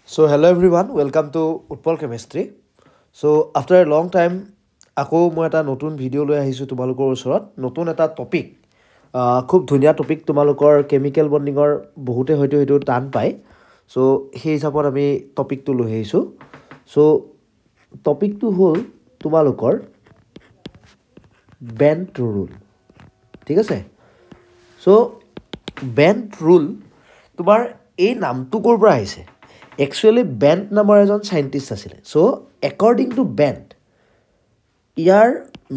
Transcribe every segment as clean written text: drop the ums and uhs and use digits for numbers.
So hello everyone, welcome to Utpal Chemistry. So after a long time, আকৌ মই এটা নতুন ভিডিঅ' লৈ আহিছোঁ তোমালোকৰ ওচৰত নতুন এটা টপিক খুব ধুনীয়া টপিক তোমালোকৰ কেমিকেল বন্ডিঙৰ বহুতে হয়তো সেইটো টান পায় সো সেই হিচাপত আমি টপিকটো লৈ আহিছোঁ সো টপিকটো হ'ল তোমালোকৰ বেণ্ট ৰুল ঠিক আছে সো বেণ্ট ৰুল তোমাৰ এই নামটো ক'ৰ পৰা আহিছে একচুৱেলি বেণ্ট নামৰ এজন সাইণ্টিষ্ট আছিলে সো একৰ্ডিং টু বেণ্ট ইয়াৰ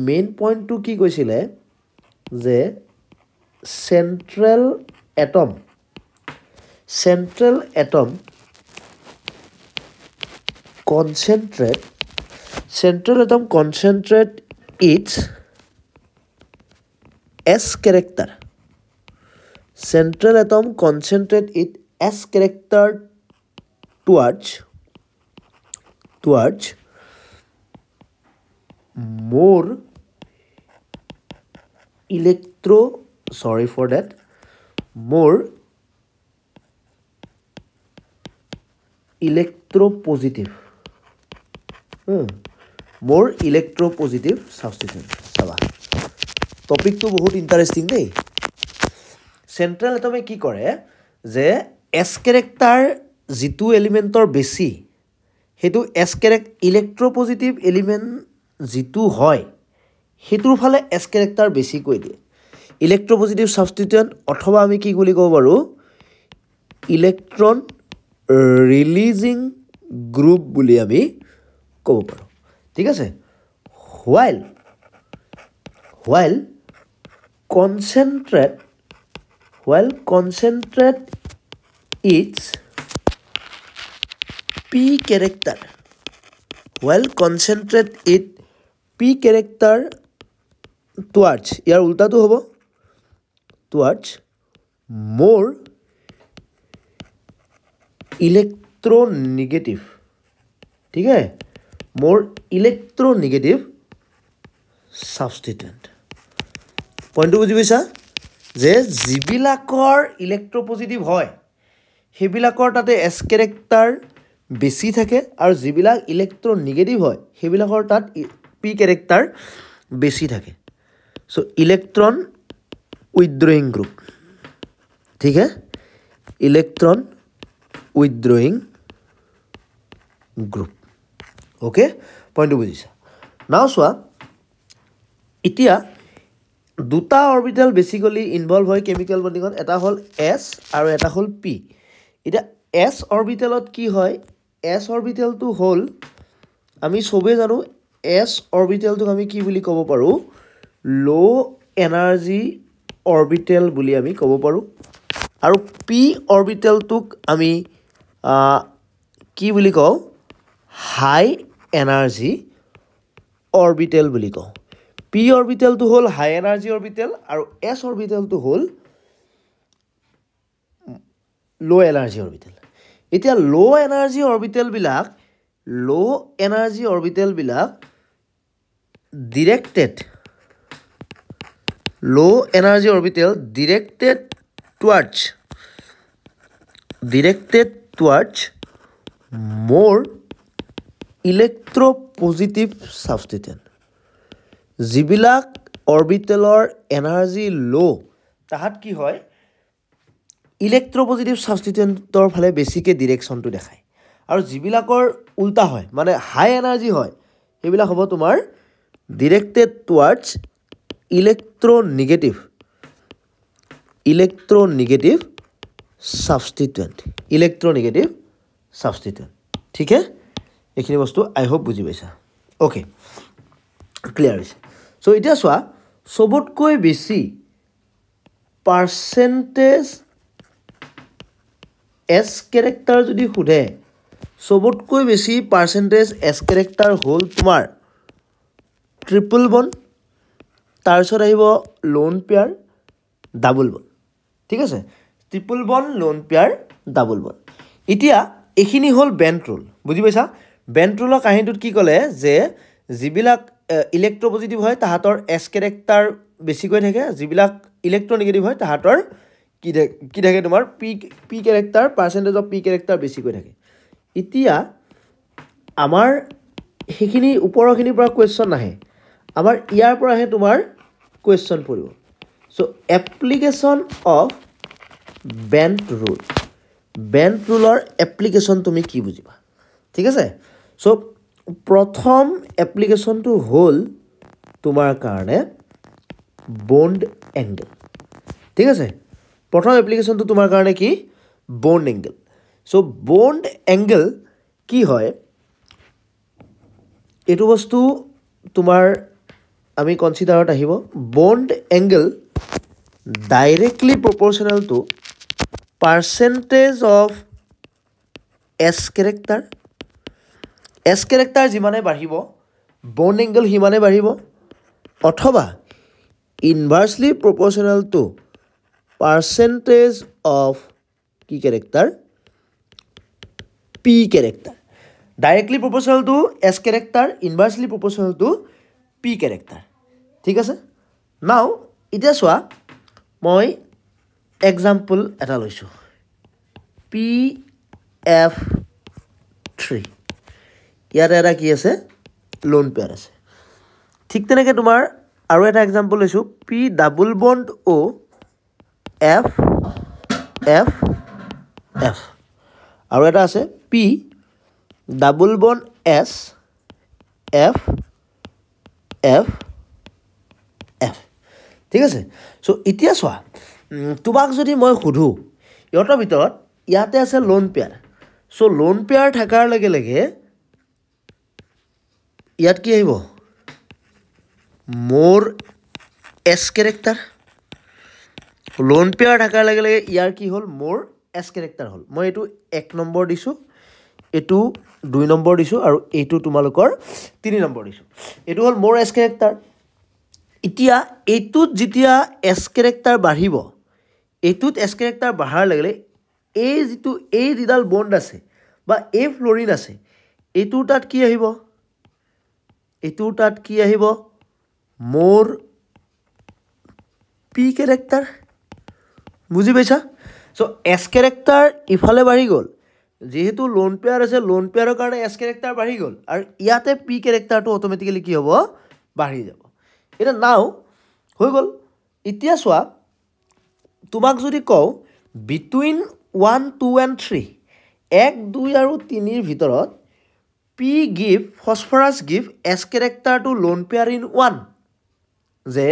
মেইন পইণ্টটো কি কৈছিলে যে central atom concentrate its S character. Central atom concentrate it S character towards more more electropositive more electropositive substituent চাবা টপিকটো বহুত ইন্টারেস্টিং দেই সেন্ট্রাল এটমে কি কৰে যে এস ক্যাৰেক্টাৰ যেটো এলিমেন্টৰ বেছি হেতু এস ইলেক্ট্ৰোপজিটিভ এলিমেন্ট যেটো হয় হেতুৰ ফালে এস ক্যাৰেক্টাৰ বেছি কৈ দিয়ে ইলেক্ট্ৰোপজিটিভ সাবস্টিটিউয়েন্ট অথবা আমি কি বুলি কব পাৰো ইলেক্ট্ৰন ৰিলিজিং গ্ৰুপ বুলি আমি কব পাৰো ঠিক আছে while concentrate its p character towards ইয়াৰ উল্টাটো হ'ব towards more electronegative ঠিক আছে more electronegative substituent পইণ্টটো বুজি পাইছা যে যিবিলাকৰ ইলেক্ট্ৰোপজিটিভ হয় সেইবিলাকৰ তাতে এছ কেৰেক্টাৰ বেছি থাকে আৰু যিবিলাক ইলেক্ট্ৰোনেগেটিভ হয় সেইবিলাকৰ তাত পি কেৰেক্টাৰ বেছি থাকে সো ইলেক্ট্ৰন উইথড্ৰয়িং গ্ৰুপ ঠিক আছে ইলেক্ট্ৰন উইথড্ৰয়িং গ্ৰুপ ওকে পইণ্টটো বুজিছা নাও চোৱা এতিয়া দুটা অৰবিটেল বেসিক্যালি ইনভলভ হয় কেমিক্যাল বন্ডিঙত এটা হল S আৰু এটা হল P এটা S অৰবিটেলত কি হয় S অৰবিটেলটো হল আমি সবে জানো S অৰবিটেলটো আমি কি বুলি ক'ব পাৰো লো এনাৰ্জি অৰবিটেল বুলি আমি ক'ব পাৰো আৰু P অৰবিটেলটোক আমি কি বুলি কওঁ হাই এনাৰ্জি অৰবিটেল বুলি কওঁ p orbital to whole high energy orbital আৰু s orbital to whole low energy orbital এতিয়া low energy orbital বিলাক directed towards more electropositive substituent যিবিলাক অৰবিটেলৰ এনাৰ্জি লো তাহাত কি হয় ইলেক্ট্ৰোপজিটিভ সাবস্টিটিউয়েন্টৰ ফালে বেছিকে ডিৰেকশনটো দেখায় আৰু যিবিলাকৰ উল্টা হয় মানে হাই এনাৰ্জি হয় সেইবিলাক হ'ব তোমাৰ ডিৰেক্টেড টুৱাৰ্ডছ ইলেক্ট্ৰোনেগেটিভ সাবস্টিটিউয়েন্ট ঠিক আছে এইখিনি বস্তু আই হোপ বুজি পাইছা ওকে ক্লিয়াৰ হৈছে সো এতিয়া চোৱা সবতকৈ বেছি পাৰ্সেন্টেজ এস ক্যাৰেক্টাৰ যদি খুদে সবতকৈ বেছি পাৰ্সেন্টেজ এস ক্যাৰেক্টাৰ হল তোমাৰ ট্ৰিপল বন্ড তাৰছত আহিব লোন পেয়াৰ ডাবল বন্ড ঠিক আছে triple bond lone pair double bond এতিয়া এখিনি হল বেণ্ট ৰুল বুজি পাইছা বেণ্ট ৰুলৰ কাহিনীটোত কি ক'লে যে যিবিলাক ইলেক্ট্ৰোপজিটিভ হয় তাহাতৰ এস ক্যাৰেক্টাৰ বেছিকৈ থাকে যিবিলাক ইলেক্ট্ৰোনেগেটিভ হয় তাহাতৰ কি থাকে তোমাৰ P character percentage of P character বেছিকৈ থাকে এতিয়া আমাৰ সেইখিনি ওপৰখিনিৰ পৰা কুৱেশ্যন নাহে আমাৰ ইয়াৰ পৰাহে তোমাৰ কুৱেশ্যন পৰিব so' application of bent rule bent ৰুলৰ এপ্লিকেশ্যন তুমি কি বুজিবা ঠিক আছে চ' প্ৰথম এপ্লিকেশ্যনটো হ'ল তোমাৰ কাৰণে বন্ড এংগল ঠিক আছে প্ৰথম এপ্লিকেশ্যনটো তোমাৰ কাৰণে কি bond angle so' bond angle কি হয় এইটো বস্তু তোমাৰ আমি কনচিডাৰত আহিব bond angle directly proportional to percentage of S character যিমানে বাঢ়িব বন্ড এংগল সিমানে বাঢ়িব অথবা inversely proportional to percentage of কি character p character directly proportional to S character inversely proportional to p character ঠিক আছে নাও এতিয়া চোৱা মই এক্সাম্পল এটা লৈছোঁ PF3 ইয়াতে এটা কি আছে লোন পেয়াৰ আছে ঠিক তেনেকৈ তোমাৰ আৰু এটা এক্সাম্পল লৈছোঁ P double bond O F F F আৰু এটা আছে P double bond S F F F ঠিক আছে চ' এতিয়া চোৱা তোমাক যদি মই সুধোঁ ইহঁতৰ ভিতৰত ইয়াতে আছে লোন পেয়াৰ চ' লোন পেয়াৰ থকাৰ লগে লগে ইয়াত কি আহিব মোৰ এছ কেৰেক্টাৰ লোন পেয়াৰ থকাৰ লগে লগে ইয়াৰ কি হ'ল মোৰ এছ কেৰেক্টাৰ হ'ল মই এইটো 1 নম্বৰ দিছোঁ এইটো 2 নম্বৰ দিছোঁ আৰু এইটো তোমালোকৰ 3 নম্বৰ দিছোঁ এইটো হ'ল মোৰ এছ কেৰেক্টাৰ এতিয়া এইটোত যেতিয়া এছ কেৰেক্টাৰ বাঢ়িব এইটোত এছ কেৰেক্টাৰ বঢ়াৰ লগে লগে এই যিডাল বন্ড আছে বা এই ফ্লৰিন আছে এইটোৰ তাত কি আহিব মোৰ পি কেৰেক্টাৰ বুজি পাইছা চ' এছ কেৰেক্টাৰ ইফালে বাঢ়ি গ'ল যেহেতু লোন পেয়াৰ আছে লোন পেয়াৰৰ কাৰণে এছ কেৰেক্টাৰ বাঢ়ি গ'ল আৰু ইয়াতে পি কেৰেক্টাৰটো অট'মেটিকেলি কি হ'ব বাঢ়ি যাব এটা নাও হৈ গ'ল এতিয়া চোৱা তোমাক যদি কওঁ বিটুইন 1 2 and 3 1 2 আৰু 3ৰ ভিতৰত P give phosphorus give S character to lone pair in 1 যে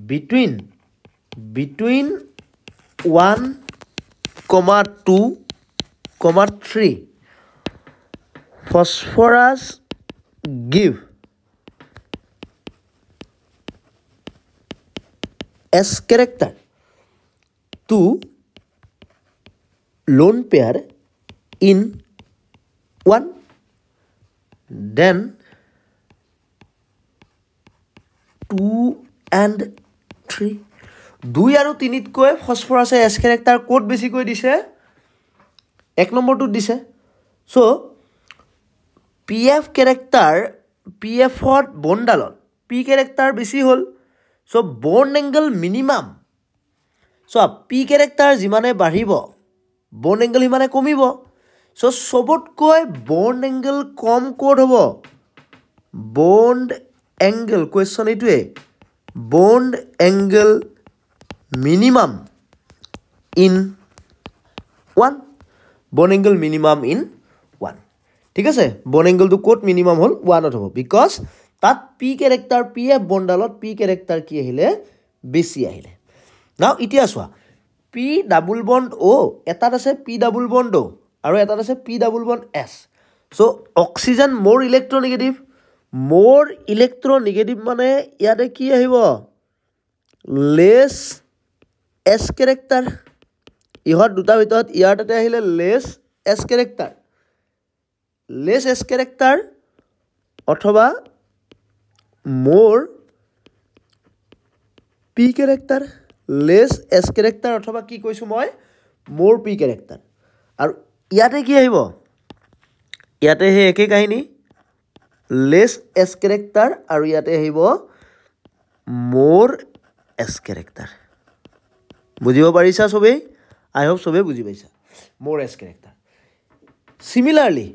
between 1 2 3 phosphorus give S character to lone pair in 1 then 2 and 3 2 আৰু 3তকৈ ফছফৰাছে এছ কেৰেক্টাৰ ক'ত বেছিকৈ দিছে 1 নম্বৰটোত দিছে চ' PF কেৰেক্টাৰ PFত বন্ডালত পি কেৰেক্টাৰ বেছি হ'ল চ' বন্ড এংগল মিনিমাম চ' পি কেৰেক্টাৰ যিমানে বাঢ়িব বন্ড এংগল সিমানে কমিব চ' চবতকৈ বন্ড এংগল কম ক'ত হ'ব বন্ড এংগল কুৱেশ্যন এইটোৱে bond angle minimum in 1 bond angle minimum in 1 ঠিক আছে বন্ড এংগলটো ক'ত মিনিমাম হ'ল 1ত হ'ব বিকজ তাত পি কেৰেক্টাৰ PF বন্ডালত পি কেৰেক্টাৰ কি আহিলে বেছি আহিলে নাও এতিয়া চোৱা পি ডাবল বন্ড অ' এটাত আছে পি ডাবল বন্ড অ' আৰু এটাত আছে পি ডাবল বন্ড এছ চ' অক্সিজেন মোৰ ইলেক্ট্ৰনেগেটিভ মানে ইয়াতে কি আহিব লেছ এছ কেৰেক্টাৰ ইহঁত দুটাৰ ভিতৰত ইয়াৰ তাতে আহিলে লেছ এছ কেৰেক্টাৰ অথবা মোৰ P character less S character অথবা কি কৈছোঁ মই মোৰ পি কেৰেক্টাৰ আৰু ইয়াতে কি আহিব ইয়াতে সেই একে কাহিনী লেছ এছ কেৰেক্টাৰ আৰু ইয়াতে আহিব মোৰ এছ কেৰেক্টাৰ বুজিব পাৰিছা চবেই আই হোপ চবেই বুজি পাইছা মোৰ এছ কেৰেক্টাৰ সিমিলাৰলি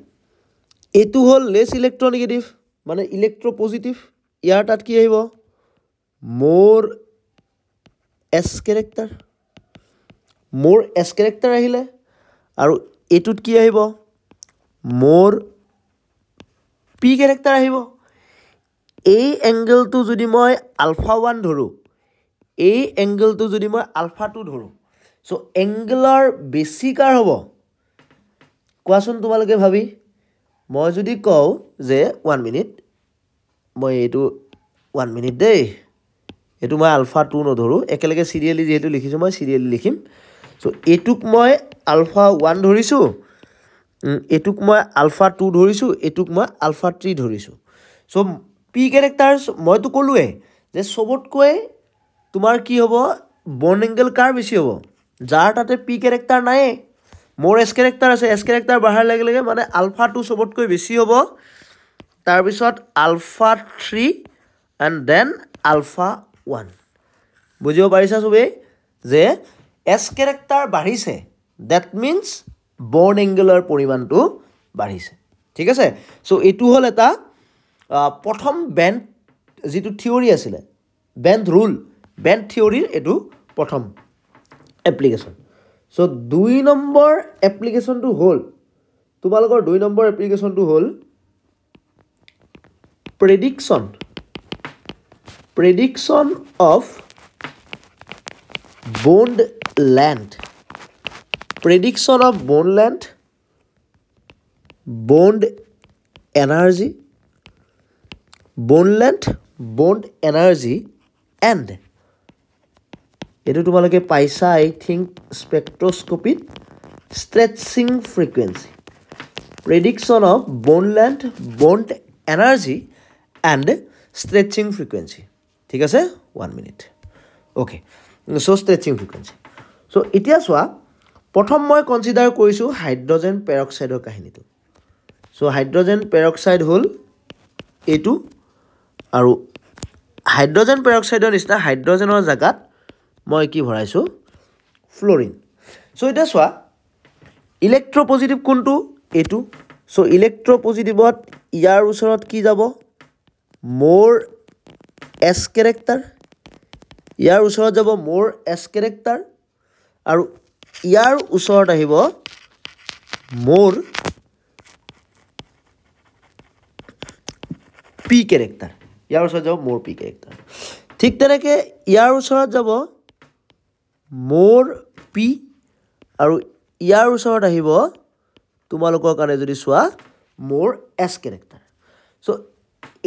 এইটো হ'ল লেছ ইলেক্ট্ৰনেগেটিভ মানে ইলেক্ট্ৰপজিটিভ ইয়াৰ তাত কি আহিব মোৰ এছ কেৰেক্টাৰ আহিলে আৰু এইটোত কি আহিব মোৰ পি কেৰেক্টাৰ আহিব এই এংগেলটো যদি মই আলফা 1 ধৰোঁ এই এংগেলটো যদি মই আলফা 2 ধৰোঁ সো এংগেলৰ বেছি কাৰ হ'ব কোৱাচোন তোমালোকে ভাবি মই যদি কওঁ যে 1 মিনিট মই এইটো 1 মিনিট দেই এইটো মই আলফা 2 নধৰোঁ একেলগে সিৰিয়ালি যেহেতু লিখিছোঁ মই সিৰিয়ালি লিখিম সো এইটোক মই আলফা 1 ধৰিছোঁ এইটোক মই আলফা 2 ধৰিছোঁ এইটোক মই আলফা 3 ধৰিছোঁ সো পি কেৰেক্টাৰ্ছ মইতো ক'লোৱে যে সবতকৈ তোমাৰ কি হ'ব বন্ড এংগেল কাৰ বেছি হ'ব যাৰ তাতে পি কেৰেক্টাৰ নাই মোৰ এছ কেৰেক্টাৰ আছে এছ কেৰেক্টাৰ বঢ়াৰ লগে লগে মানে আলফা 2 সবতকৈ বেছি হ'ব তাৰপিছত আলফা 3 এণ্ড দেন আলফা 1 বুজিব পাৰিছা সবেই যে এছ কেৰেক্টাৰ বাঢ়িছে দ্যাট মিন্স বন্ড এংগেলৰ পৰিমাণটো বাঢ়িছে ঠিক আছে সো এইটো হ'ল এটা প্ৰথম বেণ্ড যিটো থিয়ৰী আছিলে বেণ্ড ৰুল বেণ্ড থিয়ৰীৰ এইটো প্ৰথম এপ্লিকেশ্যন সো 2 নম্বৰ এপ্লিকেশ্যনটো হ'ল তোমালোকৰ 2 নম্বৰ এপ্লিকেশ্যনটো হ'ল prediction of bond length prediction of bond length bond energy bond energy and এইটো তোমালোকে পাইছা আই think স্পেক্ট্ৰস্কোপিত stretching frequency prediction of bond length bond energy and stretching frequency ঠিক আছে 1 minute okay so stretching frequency so এতিয়া চোৱা প্ৰথম মই consider কৰিছোঁ হাইড্ৰজেন পেৰক্সাইডৰ কাহিনীটো সো হাইড্ৰজেন পেৰক্সাইড হ'ল এইটো আৰু হাইড্ৰজেন পেৰক্সাইডৰ নিচিনা হাইড্ৰজেনৰ জাগাত মই কি ভৰাইছোঁ ফ্লোৰিন সো এটা চোৱা ইলেক্ট্ৰপজিটিভ কোনটো এইটো সো ইলেক্ট্ৰপজিটিভত ইয়াৰ ওচৰত কি যাব মোৰ এছ কেৰেক্টাৰ ইয়াৰ ওচৰত যাব মোৰ এছ কেৰেক্টাৰ আৰু ইয়াৰ ওচৰত আহিব মোৰ পি কেৰেক্টাৰ ইয়াৰ ওচৰত যাব মোৰ পি কেৰেক্টাৰ ঠিক তেনেকৈ ইয়াৰ ওচৰত যাব মোৰ পি আৰু ইয়াৰ ওচৰত আহিব তোমালোকৰ কাৰণে যদি চোৱা মোৰ এছ কেৰেক্টাৰ সো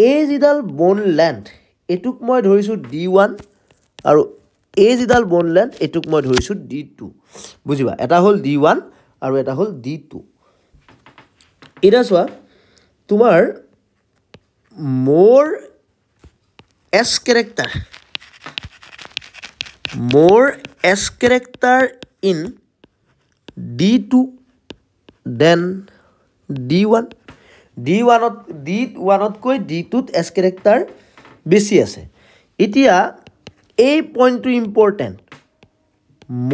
এই যিডাল বন্ড লেন্থ এটুক মই ধৰিছোঁ D1 আৰু এই যিডাল বন্ড লেন্থ এটুক মই ধৰিছোঁ D2 বুজিবা এটা হ'ল D1 আৰু এটা হ'ল D2 এটা চোৱা তোমাৰ মোৰ S character in D2 then D1 D1তকৈ D2ত এছ কেৰেক্টাৰ বেছি আছে এতিয়া এই পইণ্টটো ইম্পৰ্টেণ্ট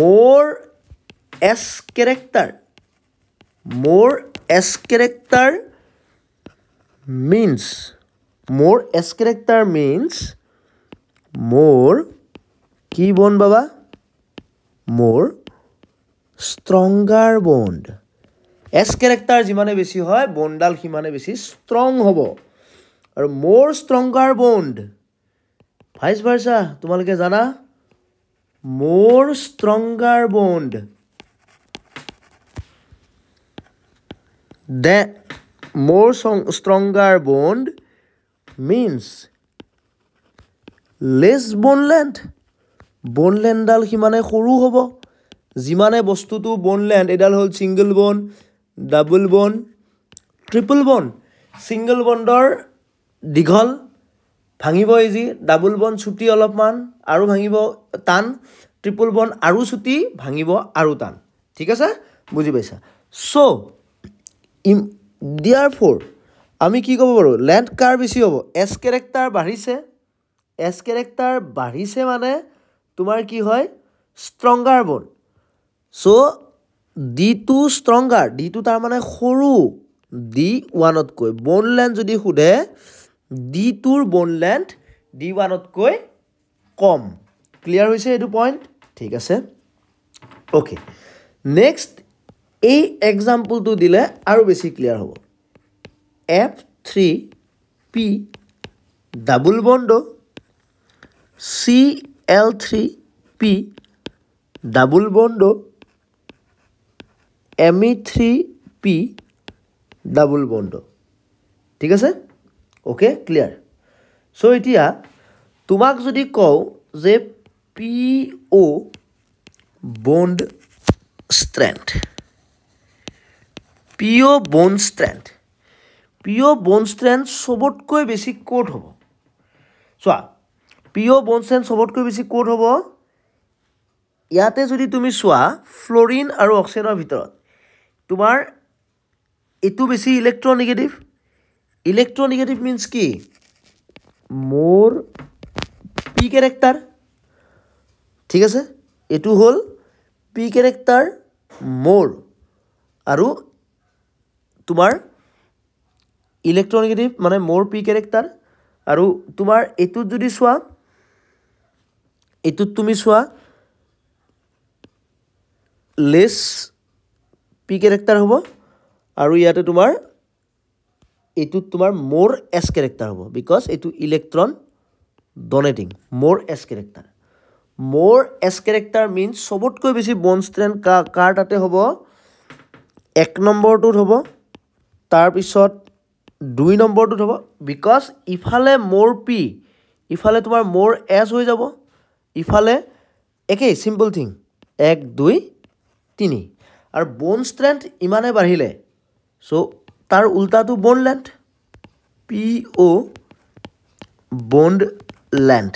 মোৰ এছ কেৰেক্টাৰ means মোৰ কি বন্ড বাবা মোৰ ষ্ট্ৰংগাৰ বন্ড এছ কেৰেক্টাৰ যিমানে বেছি হয় বন্ডডাল সিমানে বেছি ষ্ট্ৰং হ'ব আৰু মোৰ ষ্ট্ৰংগাৰ বন্ড ভাইচ ভাৰ্চা তোমালোকে জানা মোৰ stronger bond more stronger bond means less bond length ডাল সিমানে সৰু হ'ব যিমানে বস্তুটো bond length এডাল হ'ল single bond double bond triple bond single বন্ডৰ দীঘল ভাঙিব ইজি ডাবল বন্ড ছুটি অলপমান আৰু ভাঙিব টান ট্ৰিপল বন্ড আৰু ছুটি ভাঙিব আৰু টান ঠিক আছে বুজি পাইছা সো therefore আমি কি ক'ব পাৰোঁ লেন্থ কাৰ বেছি হ'ব এছ কেৰেক্টাৰ বাঢ়িছে মানে তোমাৰ কি হয় stronger bond so D2 stronger D2 তাৰ মানে সৰু D1তকৈ বন লেন্থ যদি সোধে D2ৰ বন লেন্থ D1তকৈ কম ক্লিয়াৰ হৈছে এইটো পইণ্ট ঠিক আছে ওকে নেক্সট এই এক্সাম্পলটো দিলে আৰু বেছি ক্লিয়াৰ হ'ব F3P double bond Cl3P double bond Me3P double bond ঠিক আছে ওকে ক্লিয়াৰ সো এতিয়া তোমাক যদি কও যে PO bond strength PO bond strength PO bond strength সবতকৈ বেছি কোড হ'ব চোৱা PO বন্ড স্ট্ৰেন্থ সবতকৈ বেছি কোড হ'ব ইয়াতে যদি তুমি চোৱা ফ্লোৰিন আৰু অক্সিজেনৰ ভিতৰত তোমাৰ এটো বেছি ইলেক্ট্ৰোনেগেটিভ মিন্স কি মোৰ P ক্যাৰেক্টাৰ ঠিক আছে এটো হল P ক্যাৰেক্টাৰ মোৰ আৰু তোমাৰ ইলেক্ট্ৰোনেগেটিভ মানে মোৰ P ক্যাৰেক্টাৰ আৰু তোমাৰ এটো যদি চোৱা এটো তুমি চোৱা লেস P ক্যাৰেক্টাৰ হ'ব আৰু ইয়াতে তোমাৰ এটো তোমাৰ মোৰ S ক্যাৰেক্টাৰ হ'ব বিকজ এটো ইলেক্ট্ৰন ডোনেটিং মোৰ S ক্যাৰেক্টাৰ মোৰ S ক্যাৰেক্টাৰ মিন্স সবতকৈ বেছি বন্ড স্ট্ৰেন্থ কাৰ তাতে হ'ব এক নম্বৰটোত হ'ব তাৰ পিছত দুই নম্বৰটোত হ'ব বিকজ ইফালে মোৰ P ইফালে তোমাৰ মোৰ S হৈ যাব ইফালে একে সিম্পল থিং 1 2 3 আৰু বন্ড স্ট্ৰেন্থ ইমানে বাঢ়িলে সো তাৰ উল্টাটো bond length PO bond length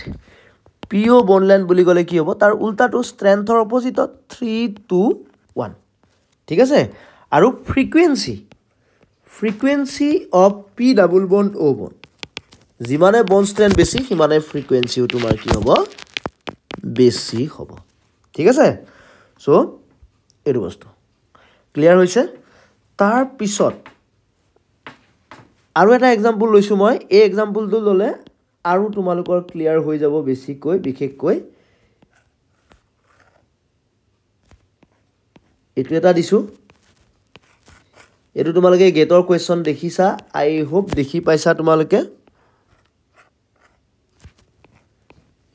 PO bond length বুলি গলে কি হ'ব তাৰ উল্টাটো স্ট্ৰেন্থৰ অপোজিটত 3 2 1 ঠিক আছে আৰু frequency of P double bond O bond যিমানে বন্ড স্ট্ৰেন্থ বেছি সিমানে ফ্ৰিকুৱেন্সিও তোমাৰ কি হ'ব বেছি হ'ব ঠিক আছে সো এইটো বস্তু ক্লিয়াৰ হৈছে তাৰ পিছত আৰু এটা এক্সাম্পল লৈছো মই এই এক্সাম্পলটো ললে আৰু তোমালোকৰ ক্লিয়াৰ হৈ যাব বেছিকৈ বিশেষকৈ এটো এটা দিছো এটো তোমালোকে গেটৰ কোৱেশ্চন দেখিছা আই হোপ দেখি পাইছা তোমালোকে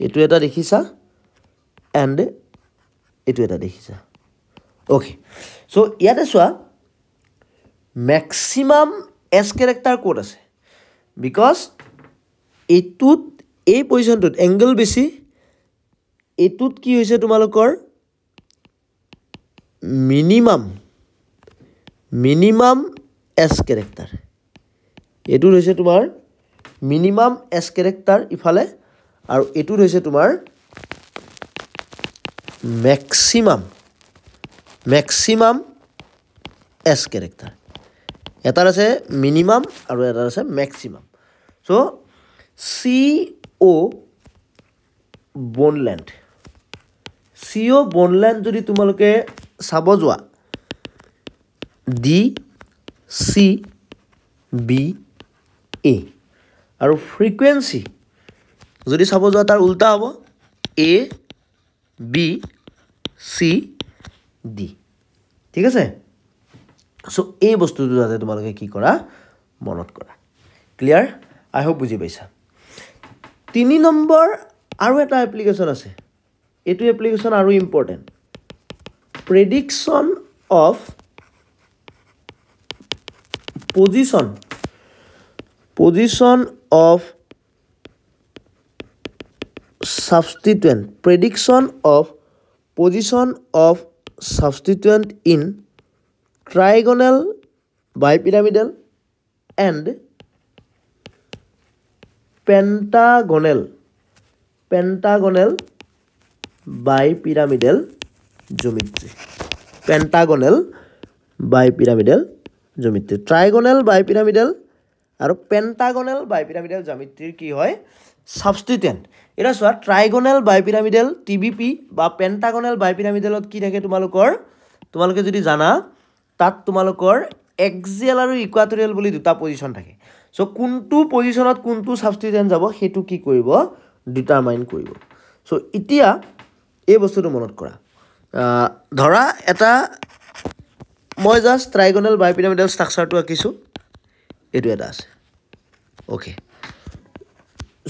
এটো এটা দেখিছা এন্ড এটো এটা দেখিছা ওকে সো ইয়াতে চোৱা ম্যাক্সিমাম S ক্যাৰেক্টাৰ কোড আছে বিকজ এটুত এই পজিশনটোত এংগল বেছি এটুত কি হৈছে তোমালোকৰ মিনিমাম S ক্যাৰেক্টাৰ এটুত হৈছে তোমাৰ মিনিমাম S ক্যাৰেক্টাৰ ইফালে আৰু এটুত হৈছে তোমাৰ ম্যাক্সিমাম S ক্যাৰেক্টাৰ এটাৰ আছে মিনিমাম আৰু এটাৰ আছে maximum so CO bone length CO bone length যদি তোমালোকে চাব যোৱা D C B A আৰু ফ্ৰিকুৱেন্সি যদি চাব যোৱা তাৰ উল্টা হ'ব A B C D ঠিক আছে সো এই বস্তুটো যাতে তোমালোকে কি কৰা মনত কৰা ক্লিয়াৰ আই হোপ বুজি পাইছা 3 নম্বৰ আৰু এটা এপ্লিকেশন আছে এটো এপ্লিকেশন আৰু important prediction of position of substituent prediction of position of substituent in trigonal bipyramidal and pentagonal bipyramidal geometry trigonal bipyramidal আৰু পেন্টাগনাল বাইপিৰামিডাল জ্যামিতিৰ কি হয় সাবস্টিটুয়েন্ট এটা সোয়া ট্ৰাইগোনাল বাইপিৰামিডাল টিবিপি বা পেন্টাগনাল বাইপিৰামিডালত কি থাকে তোমালোকৰ তোমালোকে যদি জানা তাত তোমালোকৰ এক্সিয়েল আৰু ইকুৱাটৰিয়েল বুলি দুটা পজিশ্যন থাকে সো কোনটো পজিশ্যনত কোনটো সাবষ্টিটেন্ট যাব হেতু কি কৰিব ডিটাৰমাইন কৰিব সো এতিয়া এই বস্তুটো মনত কৰা ধৰা এটা মই জাস্ট ট্ৰাইগোনাল বাইপিৰামিডাল ষ্ট্ৰাকচাৰটো আঁকিছো এটো এটা আছে ওকে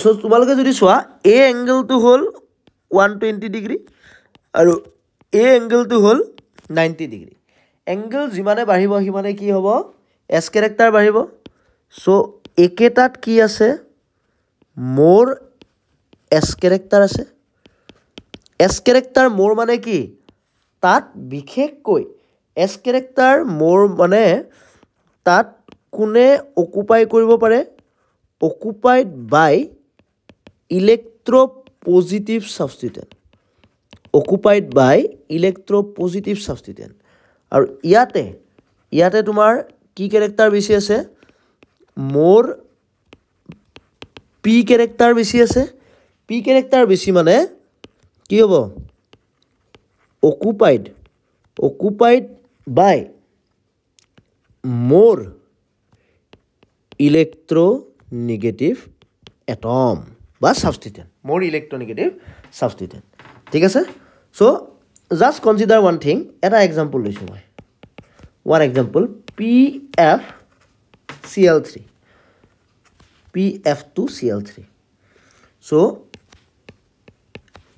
সো তোমালোকে যদি চোৱা এ এংগেলটো হ'ল 120 ডিগ্ৰী আৰু এ এংগেলটো হ'ল 90 ডিগ্ৰী এংগেল যিমানে বাঢ়িব সিমানে কি হ'ব এস ক্যাৰেক্টাৰ বাঢ়িব সো একেটাত কি আছে মোৰ এস ক্যাৰেক্টাৰ আছে এস ক্যাৰেক্টাৰ মোৰ মানে কি তাত বিশেষকৈ এস ক্যাৰেক্টাৰ মোৰ মানে তাত কোনে অকুপাই কৰিব পাৰে occupied by electropositive substituent occupied by electropositive substituent আৰু ইয়াতে তোমাৰ কি ক্যাৰেক্টাৰ বেছি আছে মোৰ পি ক্যাৰেক্টাৰ বেছি আছে পি ক্যাৰেক্টাৰ বেছি মানে কি হ'ব occupied by more electronegative atom বা substituent more electronegative substituent ঠিক আছে so just consider one thing এটা example লৈছো মই one example PF2Cl3 so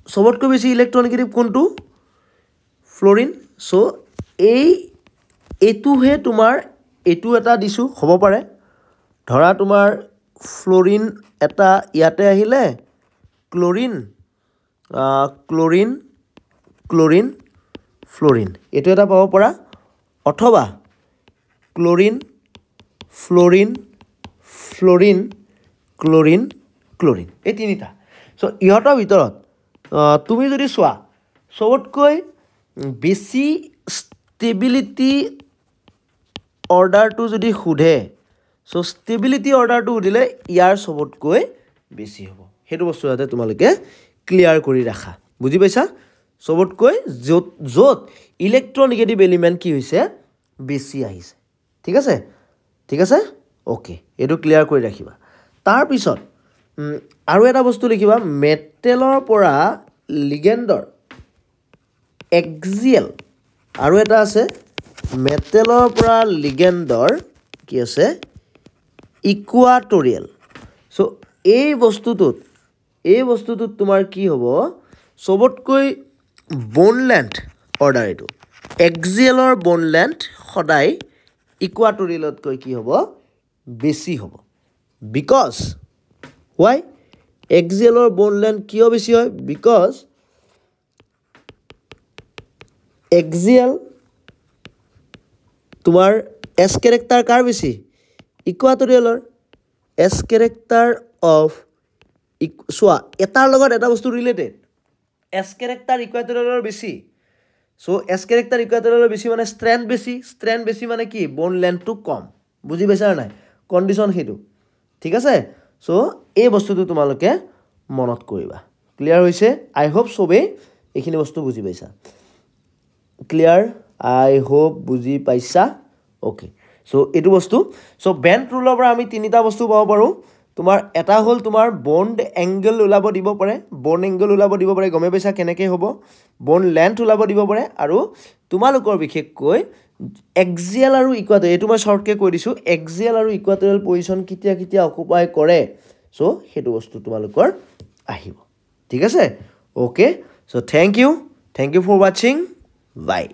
সবতকৈ বেছি ইলেক্ট্ৰনেগেটিভ কোনটো ফ্লোৰিন so এতুহে তোমাৰ এটু এটা দিছো হ'ব পাৰে ধৰা তোমাৰ ফ্লোৰিন এটা ইয়াতে আহিলে ক্লোৰিন ফ্লোৰিন এটো এটা পাব পৰা অথবা ক্লোৰিন ক্লোৰিন এই তিনিটা সো ইহতৰ ভিতৰত তুমি যদি চোৱা সবতকৈ বেছি ষ্টেবিলিটি অৰ্ডাৰটো যদি খুধে সো ষ্টেবিলিটি অৰ্ডাৰটো উদিলে ইয়াৰ সবতকৈ বেছি হ'ব হেতু বস্তু যাতে তোমালোকে ক্লিয়াৰ কৰি ৰাখা বুজি পাইছা সবতকৈ যত ইলেক্ট্ৰনেগেটিভ এলিমেন্ট কি হৈছে বেছি আহিছে ঠিক আছে ওকে এটো ক্লিয়াৰ কৰি ৰাখিবা তাৰ পিছত আৰু এটা বস্তু লিখিবা মেটেলৰ পৰা লিগেণ্ডৰ এক্সিয়েল আৰু এটা আছে মেটেলৰ পৰা লিগেণ্ডৰ কি আছে ইকুৱাটৰিয়েল সো এই বস্তুটোত তোমাৰ কি হ'ব সবতকৈ বোন লেন্থ অৰ্ডাৰ এটো এক্সিয়েলৰ বোন লেন্থ সদায় ইকুৱাটৰিয়েলতকৈ কি হ'ব বেছি হ'ব বিকজ why এক্সিয়েলৰ বোন লেন্থ কিয় বেছি হয় বিকজ এক্সিয়েল তোমাৰ এস ক্যাৰেক্টাৰ কাৰ বেছি ইকুৱাটৰিয়েলৰ এস ক্যাৰেক্টাৰ অফ সোৱা এটাৰ লগত এটা বস্তু ৰিলেটেড এস ক্যাৰেক্টাৰ ইকুৱাটৰিয়েলৰ বেছি সো এস ক্যাৰেক্টাৰ ইকুৱাটৰিয়েলৰ বেছি মানে ষ্ট্ৰেন্থ বেছি মানে কি বোন লেন্থটো কম বুজি পাইছা নাই কন্ডিশন হেতু ঠিক আছে সো এই বস্তুটো তোমালোকে মনত কৰিবা ক্লিয়াৰ হৈছে আই হোপ সবে এইখিনি বস্তু বুজি পাইছা ক্লিয়াৰ আই হোপ বুজি পাইছা ওকে সো এটো বস্তু সো বেন্ড ৰুলৰ পৰা আমি তিনিটা বস্তু পাব পাৰো তোমাৰ এটা হল তোমাৰ বন্ড এংগল ওলাব দিব পাৰে গমে পাইছা কেনেকৈ হ'ব বন্ড লেন্থ ওলাব দিব পাৰে আৰু তোমালোকৰ বিশেষকৈ এক্সিয়েল আৰু ইকুৱাটৰিয়েল এটো মই শৰ্টকে কৈ দিছো এক্সিয়েল আৰু ইকুৱাটৰিয়েল পজিশন কিতিয়া অকুপাই কৰে সো হেতু বস্তু তোমালোকৰ আহিব ঠিক আছে okay so thank you for watching by